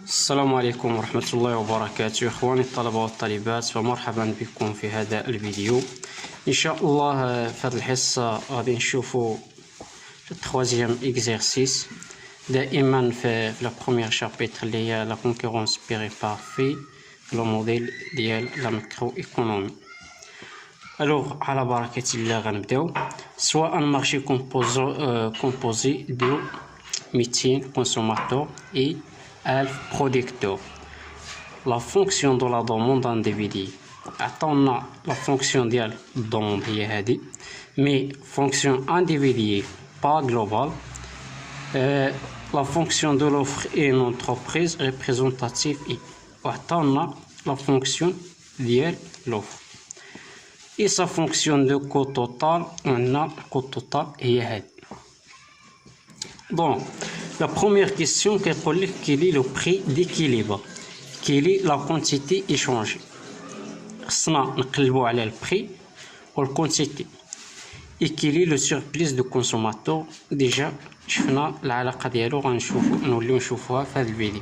السلام عليكم ورحمة الله وبركاته إخواني الطلبة والطالبات، فمرحبا بكم في هذا الفيديو. إن شاء الله في هذه الحصة غادي نشوفوا التخوازيام إكزيرسيس. دائما في لا بروميير شابيتر اللي هي لا كونكورونس بيغي في لو موديل ديال لا ماكرو ايكونومي. الوغ على بركة الله غنبداو. سواء مارشي كومبوزي دو 200 consommateurs et 1000 producteurs. La fonction de la demande individuelle. عطاونا la fonction ديال demande هي هذه، mais fonction individuelle pas globale. La fonction de l'offre est une entreprise représentative et وعطاونا la fonction ديال l'offre. Et sa fonction de coût total، عندنا coût total هي هذه. Donc, la première question quel est le prix d'équilibre? Quelle est la quantité échangée? خصنا نقلبوا على البري والكونتيتي. Et quel est le surplus de consommateur؟ ديجا شفنا العلاقه ديالو، غنشوفوا نوليو نشوفوها في هذا الفيديو.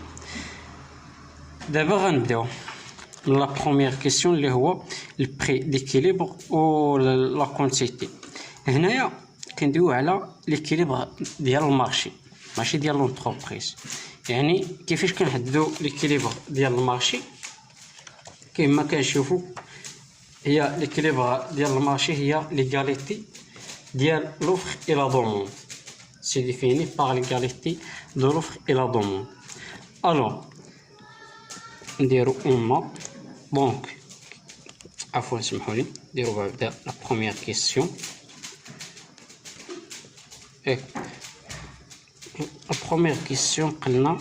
دابا غنبداو من لا بروميير كيسيون اللي هو البري ديكيليبر و لا كونتيتي. هنايا كندويو على ليكيليبر ديال المارشي ماشي ديال لونتربريز. يعني كيفاش كنحددوا ليكيليبر ديال المارشي؟ كما كنشوفوا هي ليكيليبر ديال المارشي هي ليغاليتي ديال لوفر اي لا دوموند. سي ديفيني باغ ليغاليتي دو لوفر اي لا دوموند. الوغ نديرو اما دونك عفوا سمحوا لي نديرو بعدا لا بروميير كيسيون. La première question قلنا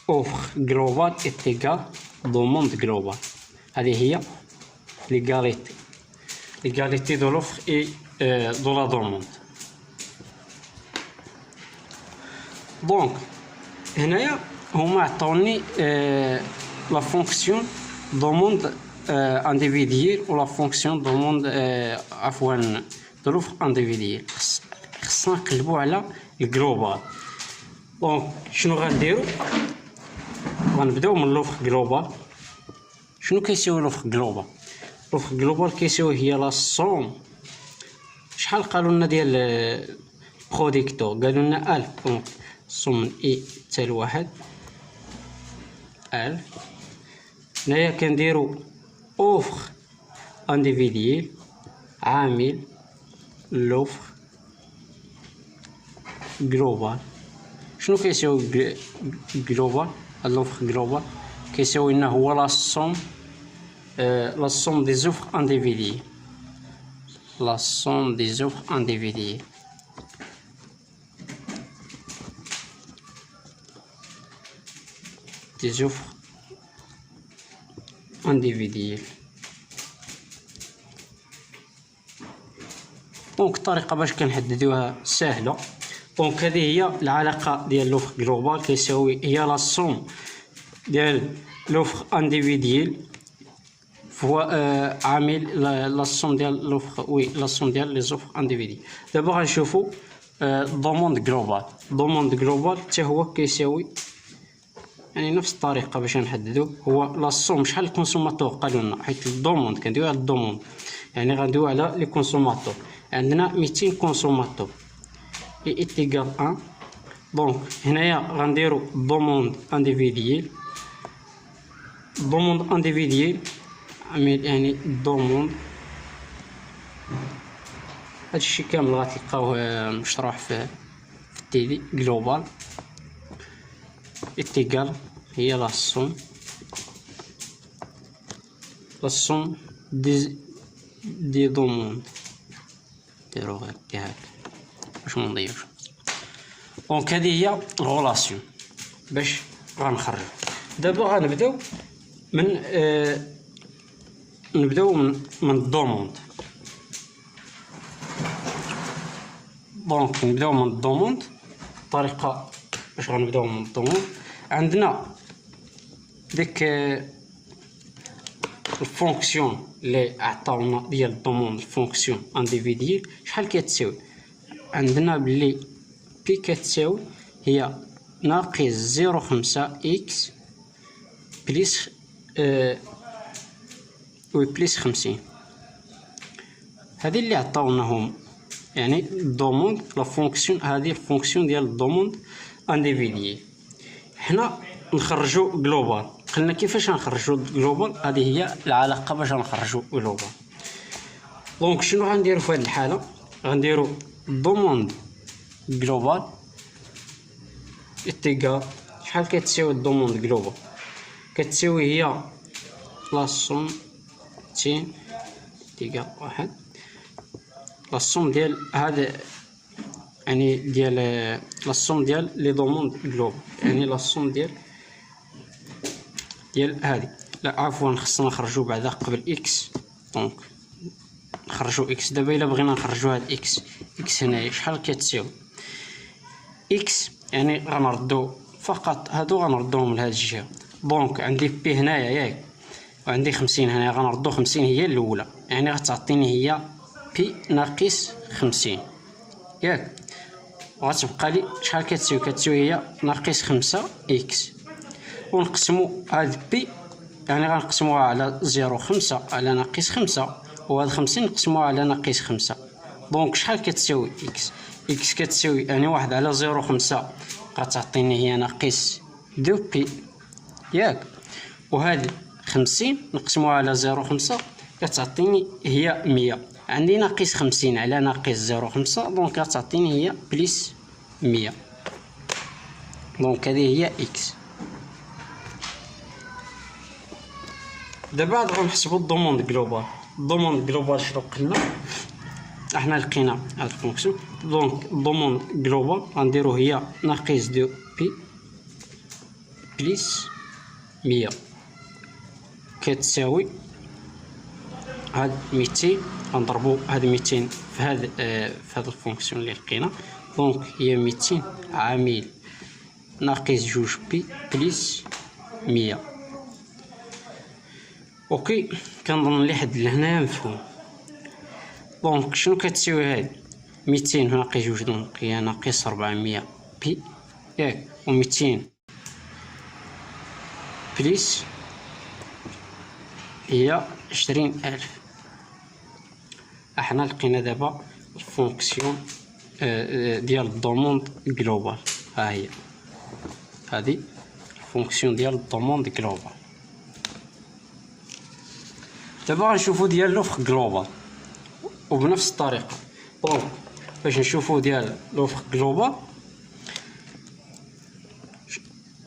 offre globale est égale demande globale. هذه هي l'égalité de l'offre et de la demande. Donc هنايا هما عطاوني la fonction demande individuelle ou la fonction demande عفوا de l'offre individuelle. خصنا نقلبوا على الجلوبال. دونك شنو غنديرو؟ غنبداو من لوفر جلوبال. شنو كيساوي لوفر جلوبال؟ لوفر جلوبال كيساوي هي لا صوم. شحال قالوا لنا ديال بروديكتور؟ قالوا لنا 1000. دونك صوم من اي حتى لواحد 1000. هنايا كنديرو اوفر انديفيديال عامل لوفر جلوبال. شنو كيساوي جلوبال؟ لوفر جلوبال كيساوي لنا هو لا صوم دي زوفر انديفيديال. لا صوم دي زوفر انديفيديال. دي زوفر انديفيديال. دونك الطريقه باش كنحددوها سهله. دونك هذه هي العلاقه ديال لوفر جلوبال كيساوي هي لا صوم ديال لوفر انديفيديال فوا عامل لا صوم ديال لوفر لا صوم ديال لي زوفر انديفيديال. دابا غنشوفوا دوموند جلوبال. دوموند جلوبال حتى هو كيساوي يعني نفس الطريقه باش نحددو هو لا صوم شحال الكونسوماتور قالوا لنا، حيت الدوموند كندويو على الدوموند يعني غندويو على لي كونسوماتور. عندنا 200 كونسوماتور et est égal à 1. donc هنايا غنديرو دوموند انديفيديال. دوموند انديفيديال يعني دوموند هادشي كامل غتلقاوه مشروح في التيلي جلوبال est égal هي لا صوم دي دوموند. ديرو غير هكا باش منضيعوش. دونك هذه هي الغولاسيون باش غنخرج. دابا غنبداو من الدوموند. دونك نبداو من الدوموند. الطريقه باش غنبداو من الدوموند عندنا ديك الفونكسيون اللي عطاونا ديال الدوموند. الفونكسيون انديفيديال شحال كتساوي؟ عندنا بلي بي كتساوي هي ناقص 0.5 إكس بليس بليس 50. هذه اللي عطاوناهم، يعني الدوموند لا فونكسيون، هذه الفونكسيون ديال الدوموند انديفيديي. حنا نخرجوا جلوبال. قلنا كيفاش نخرجوا جلوبال، هذه هي العلاقه باش نخرجوا جلوبال. دونك شنو غنديروا في هذه الحاله؟ غنديروا دوموند جلوبال اتيكال شحال كتساوي الدوموند جلوبال؟ كتساوي هي لا سوم تين اتيكال واحد لا سوم ديال هذا، يعني ديال لا سوم ديال لي دوموند جلوبال، يعني لا سوم ديال هذه. لا عفوا، خصنا نخرجوا بعدا قبل اكس. دونك نخرجوا اكس دابا. الا بغينا نخرجوا هاد اكس هنايا شحال كتساوي؟ اكس يعني غنردو فقط هادو، غنردوهم لهاد الجهه. دونك عندي بي هنايا ياك، وعندي 50 هنايا، غنردو 50 هي الاولى، يعني غتعطيني هي بي ناقص 50 ياك، وغتبقى لي شحال كتساوي؟ كتساوي هي ناقص 5 اكس. ونقسمو هاد بي، يعني غنقسموها على 0.5 على ناقص 5، وهاد 50 نقسموها على ناقص 5. دونك شحال كتساوي اكس؟ اكس كتساوي يعني 1 على 0.5 غتعطيني هي ناقص 2 بي ياك، وهاد 50 نقسموها على 0.5 كتعطيني هي 100. عندي ناقص 50 على ناقص 0.5، دونك غتعطيني هي بليس 100. دونك هذه هي اكس. دابا غنحسبوا الدوموند جلوبال. الدوموند جلوبال شنو قلنا؟ احنا لقينا هاد الفونكسيون. دونك الدوموند جلوبال غنديرو هي ناقص 2 بي بليس 100 كتساوي هاد 200. غنضربو هاد 200 في هاد الفونكسيون اللي لقينا. دونك هي 200 عامل ناقص 2 بي بليس 100. اوكي، كنظن لحد لهنايا مفهوم. دونك شنو كتساوي هاد 200 ناقص 2؟ دونك هي ناقص 400 بي ياك، و 200 بليس هي 20000. احنا لقينا دابا الفونكسيون ديال الدوموند جلوبال. ها هي هذه الفونكسيون ديال الدوموند جلوبال. دابا غنشوفو ديال لوفر جلوبال وبنفس الطريقه. دونك باش نشوفو ديال لوفر جلوبال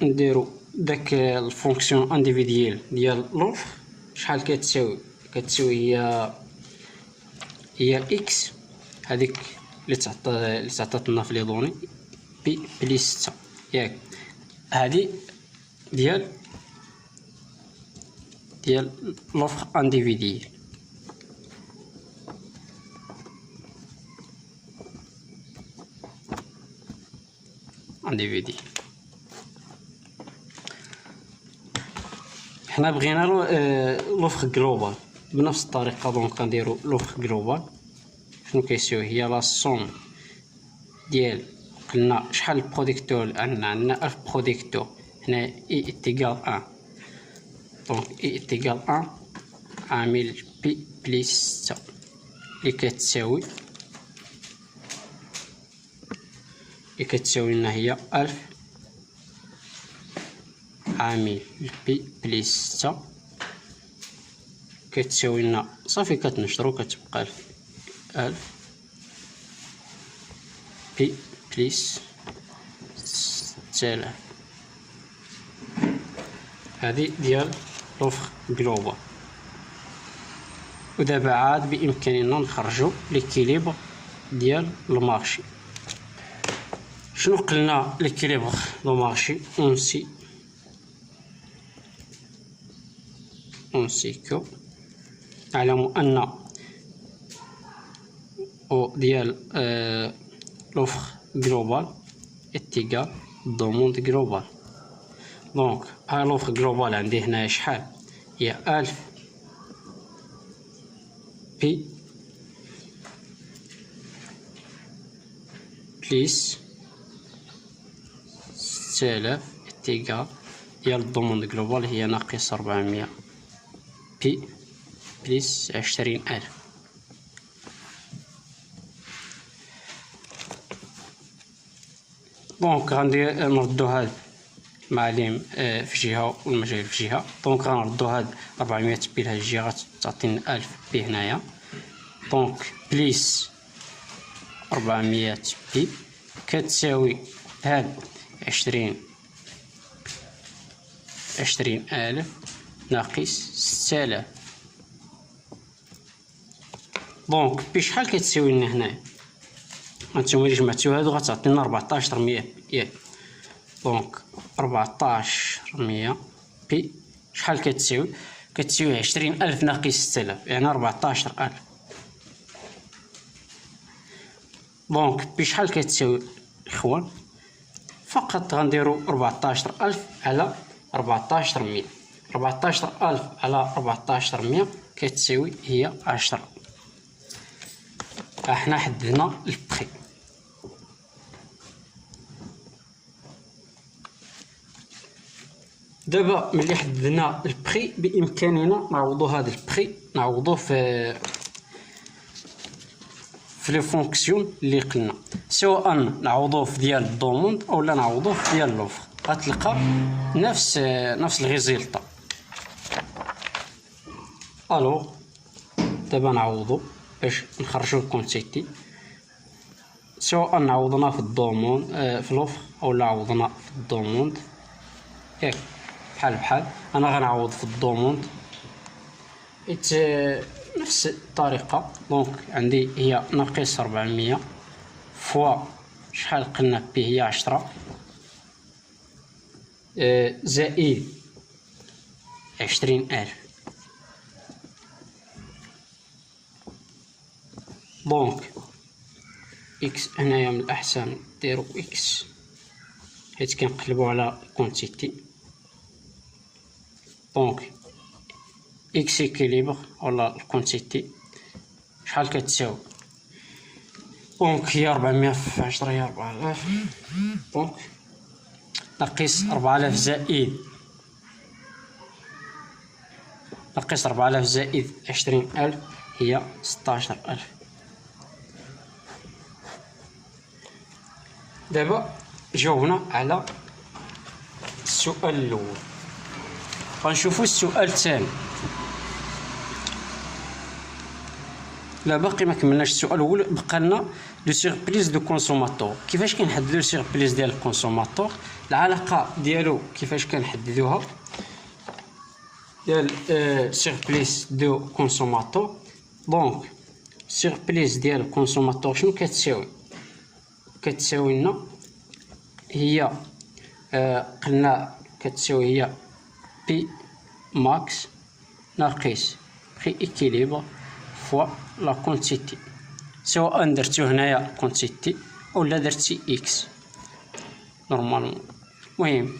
نديرو داك الفونكسيون انديفيديال ديال لوفر شحال كتساوي؟ كتساوي هي اكس هذيك اللي تعطاتنا في لي دوني بي بليس 6 ياك. هذه ديال لوفر انديفيديال. حنا بغينا لوفر جلوبال بنفس الطريقه. دونك غنديرو لوفر جلوبال شنو كيساوي؟ هي لا سوم ديال قلنا شحال البروديكتور عندنا 1000 بروديكتور هنا اي اتيكال 1. دونك اي اتيكال 1 عامل بي بليس 6 اللي كتساوي لنا هي 1000 عامل بي بليس 6 كتساوي لنا صافي كتنشرو كتبقى 1000 بي بليس 6000. هذه ديال لوفر جلوبال. ودابا عاد بامكاننا نخرجوا ليكيليبر ديال المارشي. شنو قلنا ليكيليبر دو مارشي؟ اونسي كو نعلم ان او ديال لوفر جلوبال اتيكال دوموند جلوبال. دونك ها لوفر جلوبال عندي هنا شحال؟ هي 1000 بي بليس 6000 اتيكال ديال الدوموند جلوبال هي ناقص 400 بي بليس 20000. دونك غندير نردو هاد المعالم في جهة والمجال في جهة. دونك غنردو هاد 400 بي لهاد الجهة غتعطينا 1000 بي هنايا. دونك بليس 400 بي كتساوي هاد 20000 ناقص 6000. دونك بي شحال كتساوي لنا هنايا؟ هانتوما اللي جمعتو هادو غتعطينا 1400 ياك. دونك 1400 بي شحال كتساوي؟ كتساوي 20000 ناقص 6000 يعني 14000. دونك بي شحال كتساوي اخوان؟ فقط غنديرو 14000 على 14100. 14000 على 14100 كتساوي هي 10. احنا حددنا البري. دابا ملي حددنا البري بامكاننا نعوضو هذا البري نعوضوه في لي فونكسيون اللي قلنا، سواء نعوضوه في ديال الدوموند اولا نعوضوه في ديال لوفر غتلقى نفس الريزلطه. الو دابا نعوضو باش نخرجو الكونتيتي، سواء عوضنا في الدوموند في لوفر اولا عوضنا في الدوموند ياك بحال انا غنعوض في الدوموند نفس الطريقه. دونك عندي هي ناقص 400 فوا شحال قلنا بي هي 10 زائد 20000. دونك اكس هنايا من الاحسن ديرو اكس حيت كنقلبو على كونتيتي. دونك اكس اكيليبر ولا الكونتيتي شحال كتساوي؟ دونك هي 400 في 10 هي 4000. دونك ناقص 4000 زائد 20000 هي 16000. دابا جاوبنا على السؤال الاول. غنشوفوا السؤال الثاني. لا باقي ما كملناش السؤال الاول، بقى لنا لو سيربريز دو كونسوماتور. كيفاش كنحددوا السيربريز ديال الكونسوماتور؟ العلاقه ديالو كيفاش كنحددوها ديال سيربريز دو كونسوماتور. دونك سيربريز ديال الكونسوماتور شنو كتساوي لنا؟ هي قلنا كتساوي هي بي ماكس ناقص بري اكيليبر فوا لا كونتيتي، سواء درتو هنايا كونتيتي اولا درتي اكس نورمالمون. المهم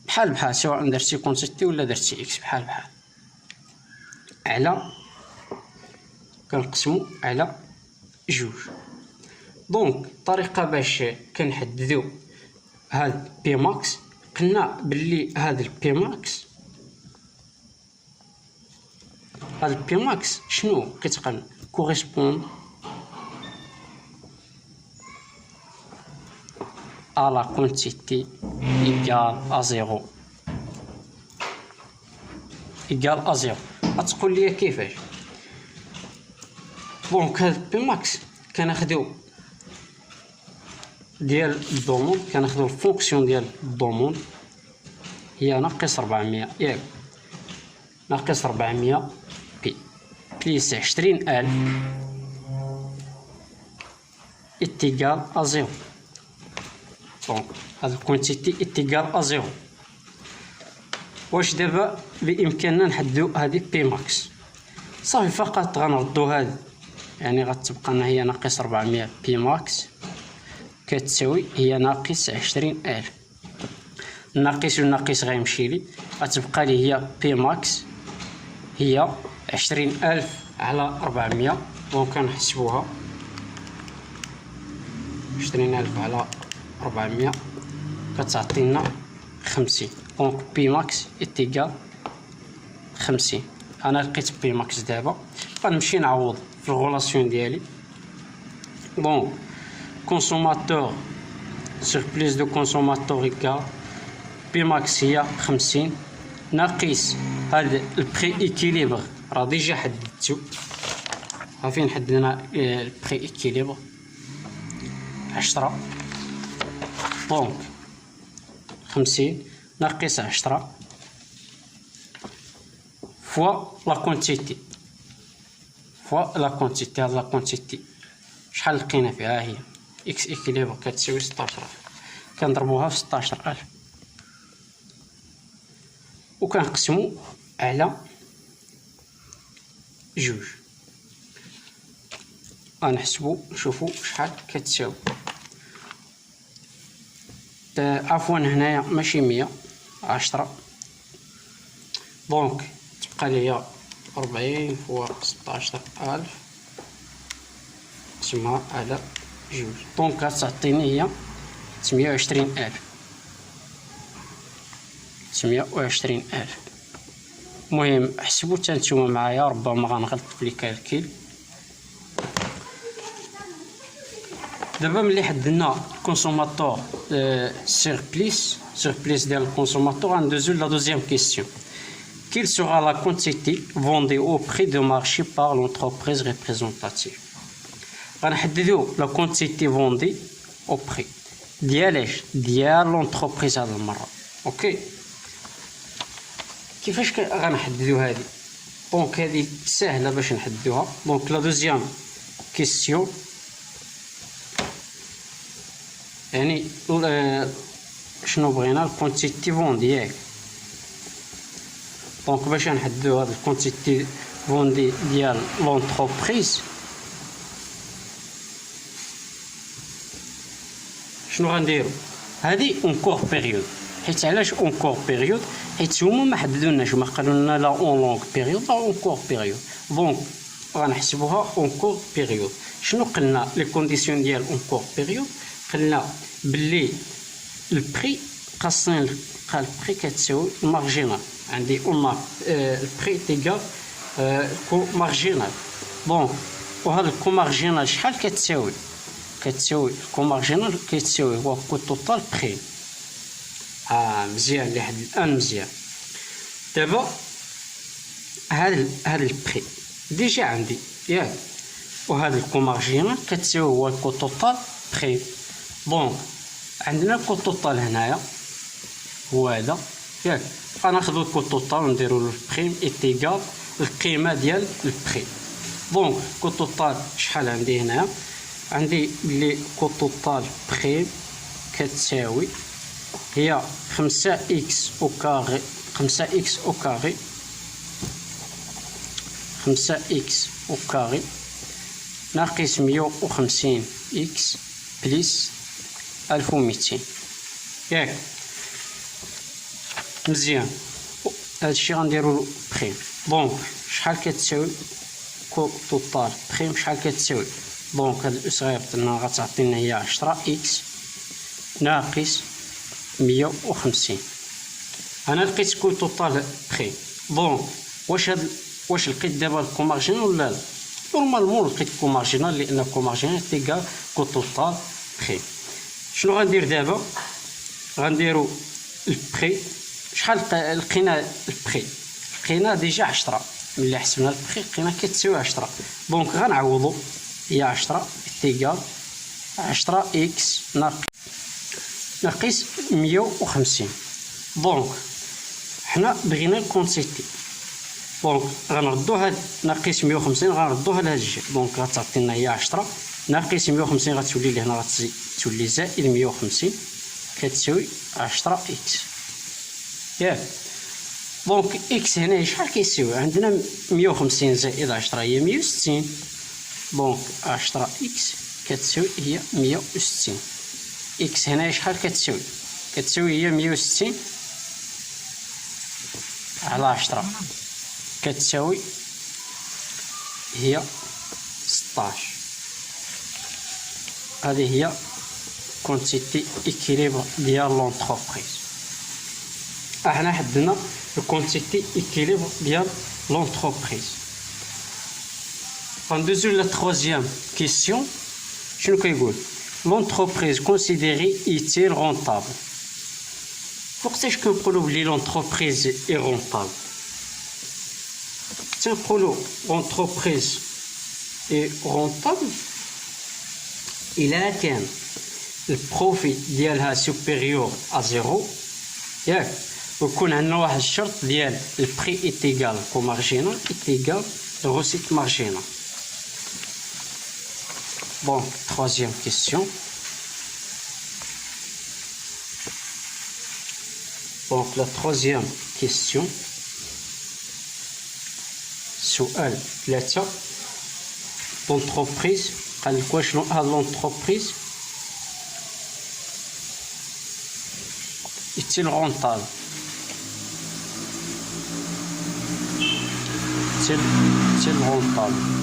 بحال سواء درتي كونتيتي ولا درتي اكس بحال على كنقسمو على جوج. دونك الطريقه باش كنحددو هاد بي ماكس، قلنا باللي هاد البي ماكس شنو كتقن كوريسبوند à la quantité égale à 0 غتقول لي كيفاش؟ دونك هاد بي ماكس كناخدو ديال الدوموند، كناخدو الفونكسيون ديال الدوموند هي ناقص 400 ياك، ناقص 400 بي بليس 20000 اتيكال ا 0. دونك هاد الكونتيتي اتيكال ا 0. واش دابا بامكاننا نحددو هادي بي ماكس؟ صافي فقط غنردو هاد، يعني غتبقى لنا هي ناقص 400 بي ماكس كتساوي هي ناقص 20000. الناقص والناقص غيمشي لي، غتبقى لي هي بي ماكس هي 20000 على 400. دونك كنحسبوها 20000 على 400 كتعطينا 50. دونك بي ماكس إيتيغال 50. انا لقيت بي ماكس دابا، غنمشي نعوض في الغولاسيون ديالي. دونك كونسوماتور sur plus de consommateurs égal بي ماكس هي 50 ناقص هاد البري إكيليبر راه ديجا حددتو. فين حددنا البري إكيليبر 10. دونك 50 ناقص 10 فوا لا كونتيتي فوا لا كونتيتي. هاد لا كونتيتي شحال لقينا فيها؟ هي اكس إكيليبر كتساوي 16000، كنضربوها في 16000 وكنقسمو على جوج. غنحسبو نشوفو شحال كتساوي. عفوا هنايا ماشي 100، 10. دونك تبقى ليا 40 فوا 16000 نقسمها على جوج. دونك غتعطيني هي 820000. 820000. المهم حسبوا حتى نتوما معايا، ربما غنغلط في لي كالكيل. دابا ملي حددنا كونسوماتور سيربليس ديال الكونسوماتور، غندوزو لا دوزيام كيسيون. Quelle sera la quantité vendue au prix de marché par l'entreprise représentative؟ غنحددو لا كونتيتي فوندي او بري ديال لونتربريز هاد المره. اوكي، كيفاش غنحددو هادي؟ دونك هادي ساهله باش نحددوها. دونك لا دوزيام كيسيون يعني شنو بغينا؟ الكونتيتي فوندي ياك. دونك باش نحددو هاد الكونتيتي فوندي ديال لونتربريز شنو غنديرو؟ هادي اونكور بيريود. حيت علاش اونكور بيريود؟ حيت هما ما حددوناش، ما قالوا لنا لا اون لونغ بيريود لا اونكور بيريود. دونك غنحسبوها اونكور بيريود. شنو قلنا لي كونديسيون ديال اونكور بيريود؟ قلنا باللي البري قاسين البري كتساوي المارجينال. عندي قلنا البري تيغال كو مارجينال. دونك وهذا الكو مارجينال شحال كتساوي؟ كتساوي الكو مارجينال كيتساوي هو كو توتال بري. مزيان لحد الان مزيان. دابا هاد البري ديجا عندي ياك، وهذا الكو مارجينال كتساوي هو الكو توتال بري. دونك عندنا الكو توتال هنايا هو هذا ياك، غناخدو الكو توتال ونديرو له البريم إيتيغال القيمه ديال البري. دونك كو توتال شحال عندي هنا؟ عندي بلي كو توتال بريم كتساوي هي 5 إكس أو كاري 5 إكس أو كاري 5 إكس أو كاري ناقص 150 إكس بليس 1200 ياك. مزيان، هادشي غنديرو بريم. دونك شحال كتساوي كو توتال بريم؟ شحال كتساوي؟ دونك هاد الأس غيبطلنا غتعطينا هي 10 إكس ناقص 150. انا لقيت كو توتال بري. دونك واش لقيت دابا الكو مارجينال ولا لا؟ نورمالمون لقيت كو مارجينال، لان كو مارجينال تيغال كو توتال بري. شنو غندير دابا؟ غنديرو البري. شحال لقينا البري؟ لقينا ديجا 10. ملي حسبنا البري لقينا كتساوي 10. دونك غنعوضو هي 10 تيغال 10 إكس ناقص 150. دونك حنا بغينا الكونتيتي. دونك غنردو هاد ناقص 150 غنردوها لهاد الجهه. دونك غتعطينا هي 10 ناقص 150 غتولي لهنا غتولي زائد 150 كتساوي 10 إكس ياك. دونك إكس هنا شحال كيساوي؟ عندنا 150 زائد 10 هي 160. دونك 10 إكس كتساوي هي 160. إكس هنا شحال كتساوي؟ كتساوي هي 160 على 10 كتساوي هي 16. هذه هي كونتيتي إكيليبر ديال لونتربريز. احنا حددنا الكونتيتي إكيليبر ديال لونتربريز. غندوزو لا تروازيام كيسيون. شنو كيقول؟ لونتربريز كونسيديري إيتيل رونطابل. وقتاش كنقولو بلي لونتربريز اي رونطابل؟ تنقولو لونتربريز اي رونطابل إلا كان البروفي ديالها سوبيريور ا زيرو، ياك، ويكون عندنا واحد الشرط ديال البري ايتيغال كو مارجينال ايتيغال روسيت مارجينال. Bon, troisième question. Donc, la troisième question. سؤال 3. L'entreprise, قال لك واش l'entreprise est-il rentable? Est-il rentable?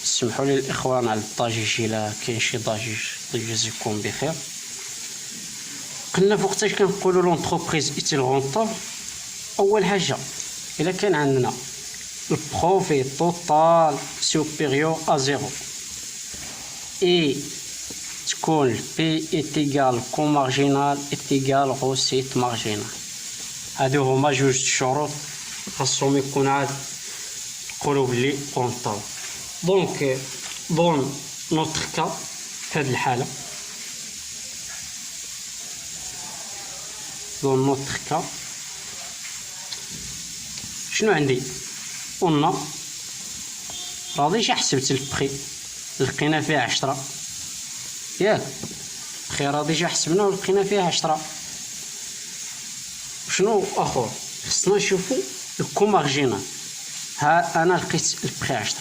سمحوا لي الاخوان على الضجيج، الا كاين شي ضجيج يجازيكم بخير. قلنا فوقتاش كنقولوا لونتربريز ايتيل رونطابل، اول حاجه الا كان عندنا البروفي توتال سوبيريور ا زيرو اي تكون البي ايتيغال كو مارجينال ايتيغال روسيت مارجينال. هادو هما جوج الشروط خاصهم يكون عاد نقولوا بلي رونطابل. دونك دون نوتر كا، في هاد الحالة دون نوتر كا شنو عندي؟ قلنا راه ديجا حسبت البخي لقينا فيه 10، ياك، بخي راه ديجا حسبنا ولقينا فيه 10. شنو اخر؟ خصنا نشوفو الكو مارجينال. ها انا لقيت البخي 10،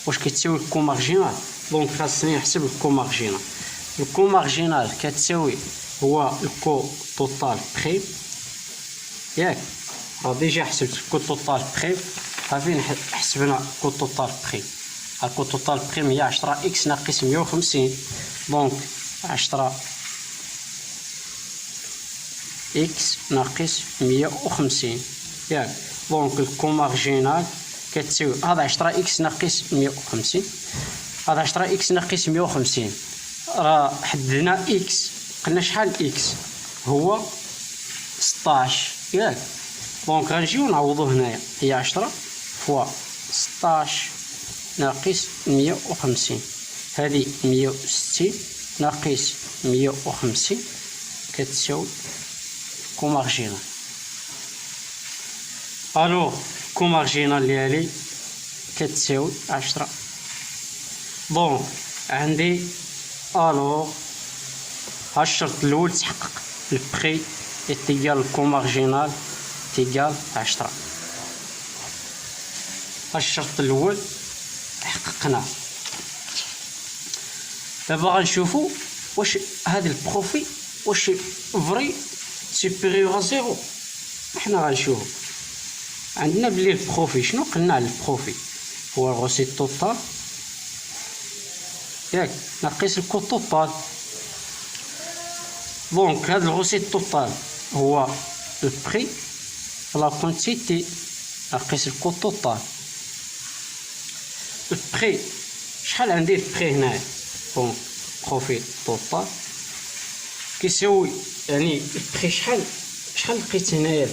واش كتساوي الكو مارجينال؟ دونك خاصني نحسب الكو مارجينال. الكو مارجينال كتساوي هو الكو توتال بخي، ياك، راه ديجا حسبت الكو توتال بخي. صافي حسبنا الكو توتال بخي. الكو توتال بخي 110 اكس ناقص 150، دونك 10 اكس ناقص 150، ياك. دونك الكو مارجينال كتساوي هذا 10 اكس ناقص 150. هذا 10 اكس ناقص 150 راه حددنا اكس، قلنا شحال اكس هو 16، ياك. دونك غنجيو نعوضو هنايا، هي 10 فوا 16 ناقص 150، هذه 160 ناقص 150 كتساوي كو مارجينال. الوغ كو مارجينال ديالي كتساوي 10. دونك عندي الوغ ها الشرط الاول تحقق، البخي ايتيغال كو مارجينال ايتيغال 10. ها الشرط الاول حققناه. دابا غنشوفو واش هاد البروفي واش فري سوبيريور ا زيرو. حنا غنشوفو عندنا بلي البروفي، شنو قلنا على البروفي؟ هو الغوسيت توتال، ياك، ناقص الكو توتال. دونك هاد الغوسيت توتال هو البري لا كونتيتي ناقص الكو توتال. البري شحال عندي البري هنايا؟ دونك بروفي توتال كيساوي، يعني البري شحال لقيت هنايا؟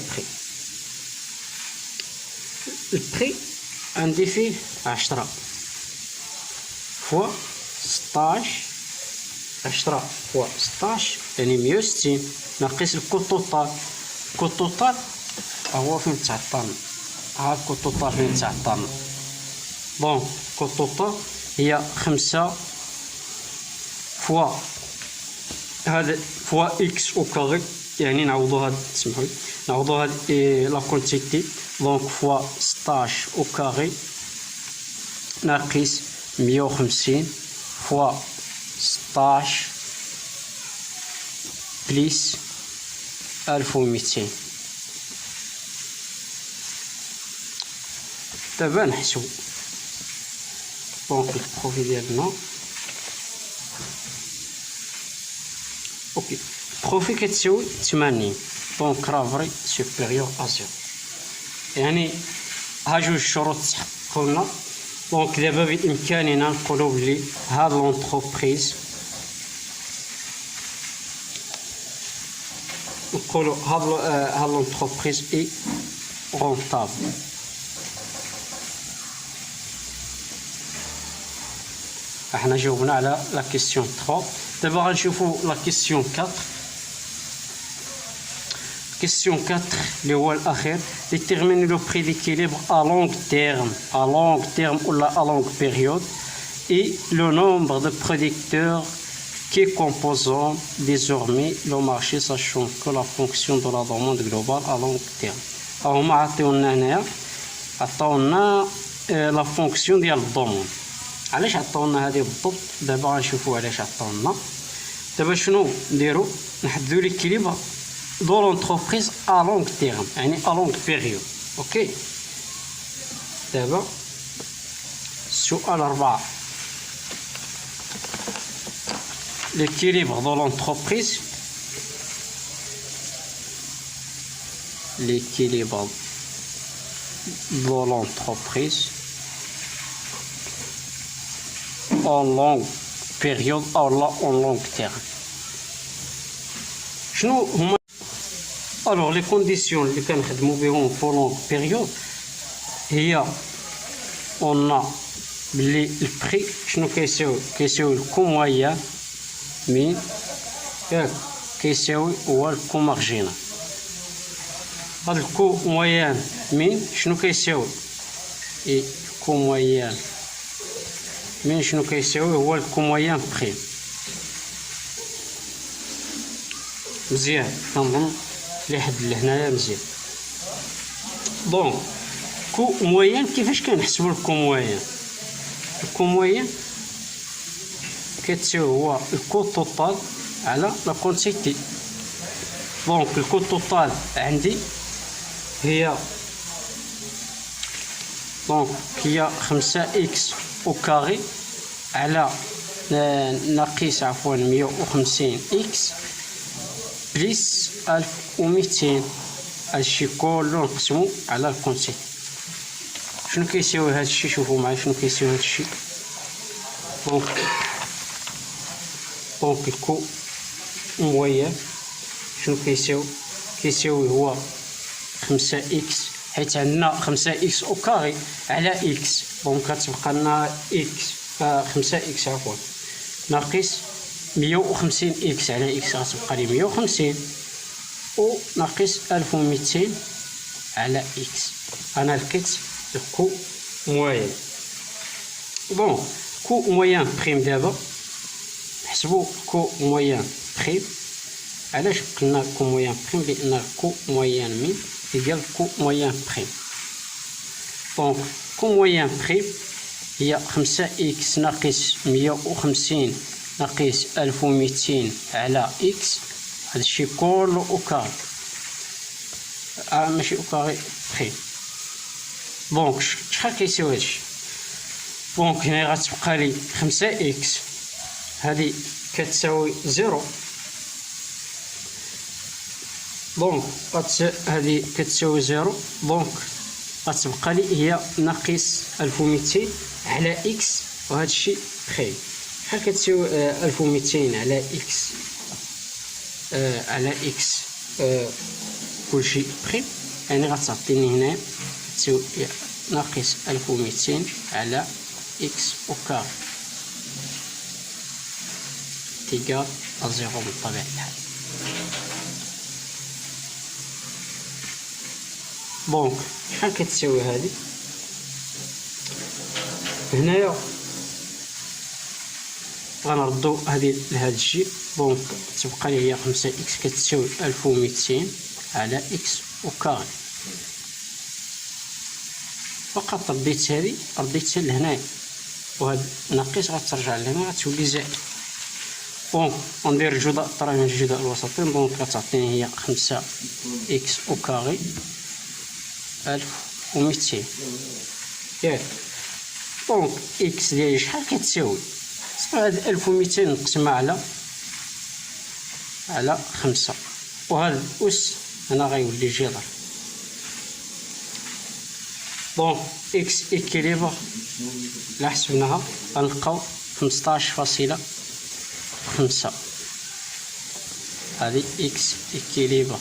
البري عندي فيه 10 فوا 16، 10 فوا 16 يعني 160 ناقص الكو توتال. الكو توتال هو فين تعطلنا، ها الكو توتال فين تعطلنا. دونك الكو توتال هي 5 فوا هذا فوا اكس او كاري، يعني نعوضو هاد، سمحولي نعوضو هاد لا كونتيتي. دونك فوا 16 او كاري ناقص 150 فوا 16 بليس 1200. دابا نحسبو. دونك البروفي ديالنا اوكي. بروفي كتساوي 80، دونك راه فري سوبيريور ا زيرو، يعني ها جوج شروط تحققوا لنا. دونك دابا بإمكاننا نقولوا بلي هاد لونتربريز، نقولوا هاد لونتربريز اي رونطابل. احنا جاوبنا على لا كيسيون 3. دابا غنشوفوا لا كيسيون 4. كيسيون 4 اللي هو الاخير، déterminer le prix d'équilibre à long terme ou à longue période et le nombre de producteurs qui composent désormais le marché, sachant que la fonction de la demande globale à long terme. هما عطيونا هنايا، عطاونا لا فونكسيون ديال الضمون. علاش عطاونا هذه بالضبط؟ دابا غنشوفوا علاش عطاونا. دابا شنو نديرو؟ نحددو ليكيليبر دو لونتربريز ا لونغ تيرم، يعني ا لونغ بيريود. اوكي. دابا السؤال 4، l'équilibre de l'entreprise, l'équilibre de l'entreprise en longue période ou en long terme. شنو هما الوغ لي كونديسيون اللي كنخدموا بهم في لونغ بيريود؟ هي قلنا بلي البري شنو كيساوي الكو مويان من ياك كيساوي هو الكو مارجينال. هاد الكو مويان من شنو كيساوي؟ الكو مويان من شنو كيساوي؟ هو الكو مويان بري. مزيان، كنظن لحد لهنايا مزيان. دونك كو مويان، كيفاش كنحسبوا الكو مويان؟ الكو مويان كتساوي هو الكو توتال على لا كونتيتي. دونك الكو توتال عندي هي 5 اكس او كاري على ناقص 150 اكس بليس 1200. هادشي كله نقسمو على الكونتيتي. شنو كيساوي هادشي؟ شوفوا معايا شنو كيساوي هادشي. دونك الكو مويان شنو كيساوي هو 5 اكس، حيت عندنا 5 اكس او كاري على اكس، دونك كتبقى لنا اكس 5 اكس ناقص 150 اكس على اكس، غتبقى لي 150 او ناقص 1200 على اكس. انا لقيت الكو مويان. بون كو مويان بريم. دابا نحسبوا كو مويان بريم. علاش قلنا كو مويان بريم؟ لان كو مويان مين ديال كو مويان بريم. دونك كو مويان بريم هي 5 اكس ناقص 150 ناقص 1200 على اكس. هادشي كله او كاري، ماشي او كاري بريم. دونك شحال كيساوي هادشي؟ دونك هنا غتبقى لي 5 اكس هادي كتساوي 0. دونك هادي كتساوي 0، دونك غتبقى لي هي ناقص 1200 على اكس، وهادشي بريم. شحال كتساوي 1200 على اكس؟ على اكس كلشي بريم، يعني غتعطيني هنا تساوي ناقص 1200 على اكس او كار تيكال ا زيرو بطبيعة الحال. دونك شحال كتساوي هادي؟ هنايا غنردو هادي لهاد الشيء. دونك تبقى لي هي 5 اكس كتساوي 1200 على اكس او كاري. فقط رديت هادي، رديتها لهنايا، وهاد ناقص غترجع لهنا غتولي زائد. دونك غندير الجداء الطرفين الجداء الوسطين. دونك غتعطيني هي 5 اكس او كاري 1200 ياك. دونك اكس ديالي شحال كتساوي؟ صافي هاد 1200 نقسمها على على 5. وهذا الأس هنا غيولي جذر. دونك إكس إكيليبر إلا حسبناها غنلقاو 15.5. هذه إكس إكيليبر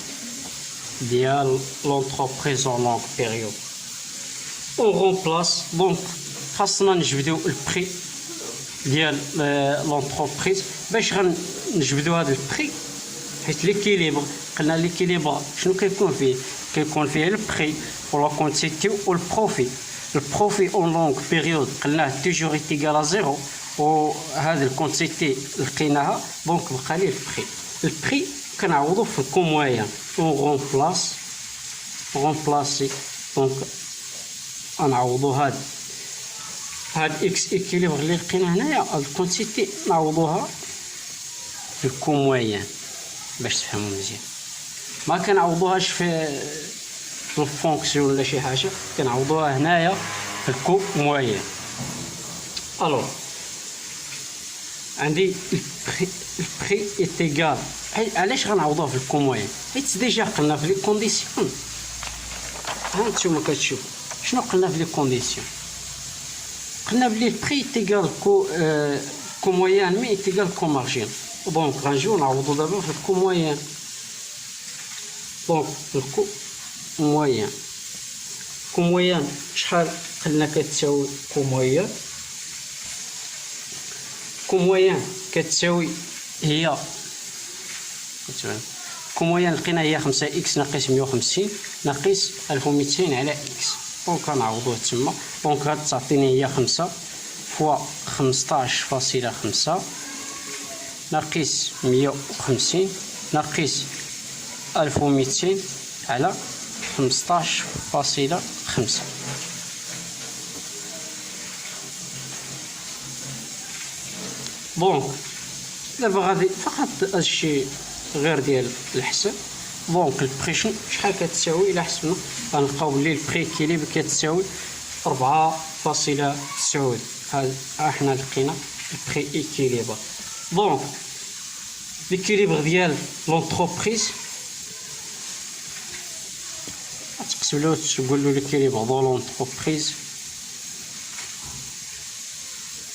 ديال لونتربريز اون لونغ بيريود. اون رومبلاس. دونك خاصنا نجبدو البري ديال لونتربريز. باش غنجبدو هذا البري حيت ليكيليبر قلنا ليكيليبر شنو كيكون فيه؟ كيكون فيه البري ولا كونتيتي والبروفي. البروفي اون لونغ بيريود قلناه توجور ايتيغال زيرو، وهذا الكونتيتي لقيناها دونك بقى ليه البري. البري كنعوضو في الكومويان اون رومبلاسي. دونك غنعوضو هاد اكس ايكيليبر اللي لقينا هنايا الكونتيتي نعوضوها في الكومويان باش تفهموا مزيان. ما كنعوضوهاش في الفونكسيون ولا شي حاجه، كنعوضوها هنايا في الكومويان. الوغ عندي البري ايتيغال. علاش غنعوضوها في الكومويان؟ حيت ديجا قلنا في لي كونديسيون. ها نتوما كتشوفوا شنو قلنا في لي كونديسيون. قلنا بلي البري ايتيغال كومويان مي ايتيغال كومارجين. دونك غنجيو نعوضو دابا في الكومويان. دونك كومويان شحال قلنا كتساوي كومويان كتساوي هي كومويان لقينا هي 5 اكس ناقص 150 ناقص 1200 على اكس. دونك غنعوضوه تما. دونك غادي تعطيني هي 5 فوا 15.5 ناقص 150 ناقص 1200 على 15.5. دونك دابا غادي فقط هادشي غير ديال الحساب. دونك البري شحال كتساوي؟ الا حسبنا غنلقاو بلي البري كيليبر كتساوي 4.9. هاد احنا لقينا البري ايكيليبر. دونك ليكيليبر ديال لونتربريز تقسموا تقولوا ليكيليبر ديال لونتربريز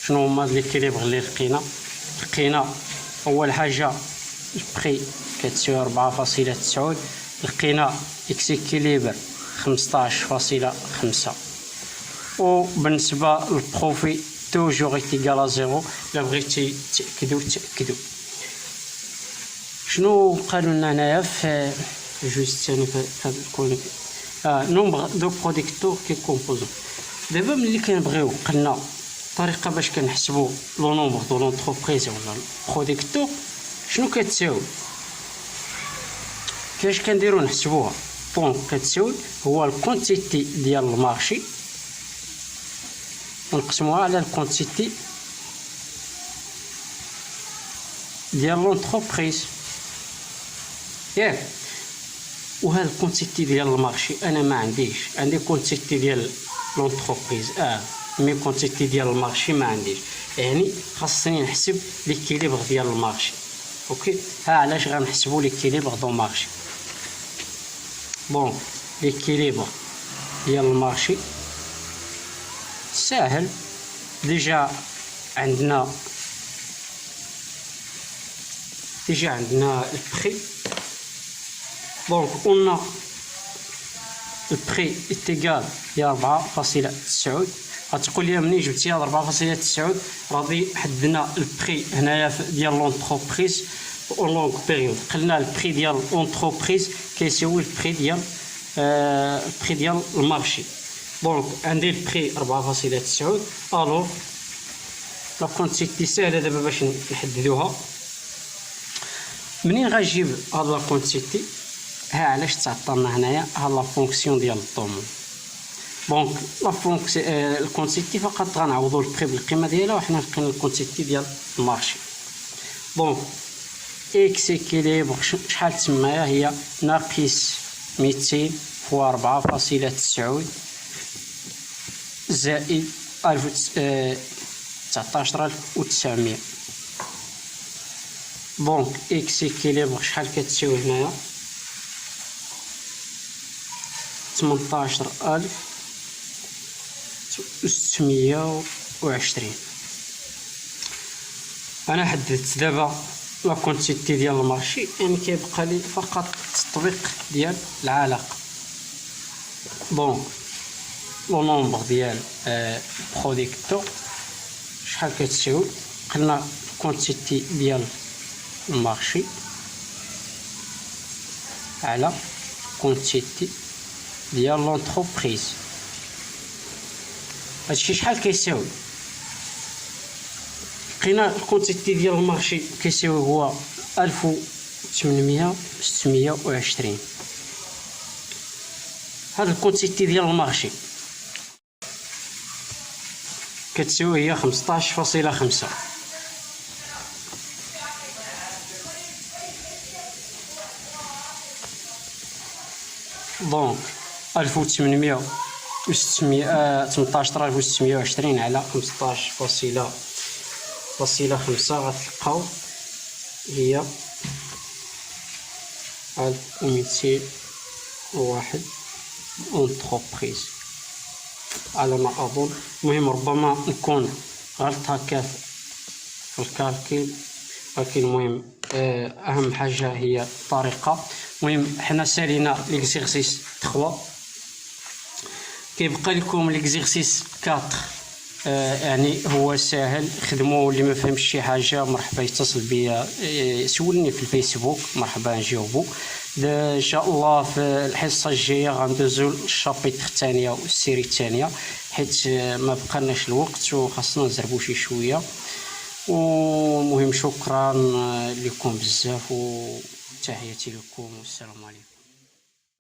شنو هما ليكيليبر اللي لقينا اول حاجه البري كتساوي 4.9. لقينا اكس اكيليبر 15.5. وبالنسبه للبروفي توجور ايتيغال زيرو. الا بغيتي تاكدوا شنو قالوا لنا هنايا في الجزء الثاني في هذا الكونيك نومبر دو بروديكتور كي كومبوزون. دابا ملي كنبغيو قلنا طريقه باش كنحسبوا لو نومبر دو لونتربريز ولا بروديكتور شنو كتساوي، كيفاش كنديروا نحسبوها. دونك كتساوي هو الكونتيتي ديال المارشي نقسموها على الكونتيتي ديال لونتربريز ياك. وهاد الكونتيتي ديال المارشي انا ما عنديش، عندي كونتيتي ديال لونتربريز مي كونتيتي ديال المارشي ما عنديش، يعني خاصني نحسب ليكيليبر ديال المارشي. اوكي ها علاش غنحسبوا ليكيليبر دو مارشي. بون ليكيليبر ديال المارشي ساهل. ديجا عندنا البري. دونك قلنا البري ايتيغال هي 4.9. غتقول لي منين جبتي هاد 4.9 راضي حددنا البري هنايا ديال لونتربريز اون لونغ بيريود. قلنا البري ديال لونتربريز كيساوي البري ديال المارشي. دونك عندي البري 4.9. الوغ لا كونتيتي ساهله دابا باش نحددوها. منين غنجيب هاد لا كونتيتي؟ ها علاش تعطلنا هنايا ها لا فونكسيون ديال الضمون. دونك لا فونكسيون الكونتيتي فقط غنعوضوا البري بالقيمه ديالها وحنا لقينا الكونتيتي ديال المارشي. دونك اكس اكيليبر شحال تسماها هي ناقص 200 فوا 4.9 زائد 19900. دونك اكس اكيليبر شحال كتساوي هنايا؟ 18620. انا حددت دابا لا كونتيتي ديال المارشي، يعني كيبقى لي فقط التطبيق ديال العلاقه. دونك لو نومبر ديال بروديكتور شحال كتساوي؟ قلنا كونتيتي ديال المارشي على كونتيتي ديال لونتربريز. هادشي شحال كيساوي؟ لقينا الكونتيتي ديال المارشي كيساوي هو 1800 هاد الكونتيتي ديال المارشي كتساوي هي 15.5. دونك 1820 على 15.5 غتلقاو هي 1201 اونتربريز على ما اظن. المهم ربما نكون غلط هكا في الكالكيل، ولكن المهم اهم حاجه هي الطريقه. المهم حنا سالينا ليكزيرسيس 3، كيبقى لكم ليكزيرسيس 4. يعني هو ساهل، خدموه. اللي ما فهمش شي حاجه مرحبا يتصل بيا، سولني في الفيسبوك، مرحبا نجاوبو. ان شاء الله في الحصه الجايه غندوزو الشابيتر الثانيه والسيري الثانيه، حيت ما بقالناش الوقت وخاصنا نزربو شي شويه. ومهم شكرا لكم بزاف، وتحياتي لكم والسلام عليكم.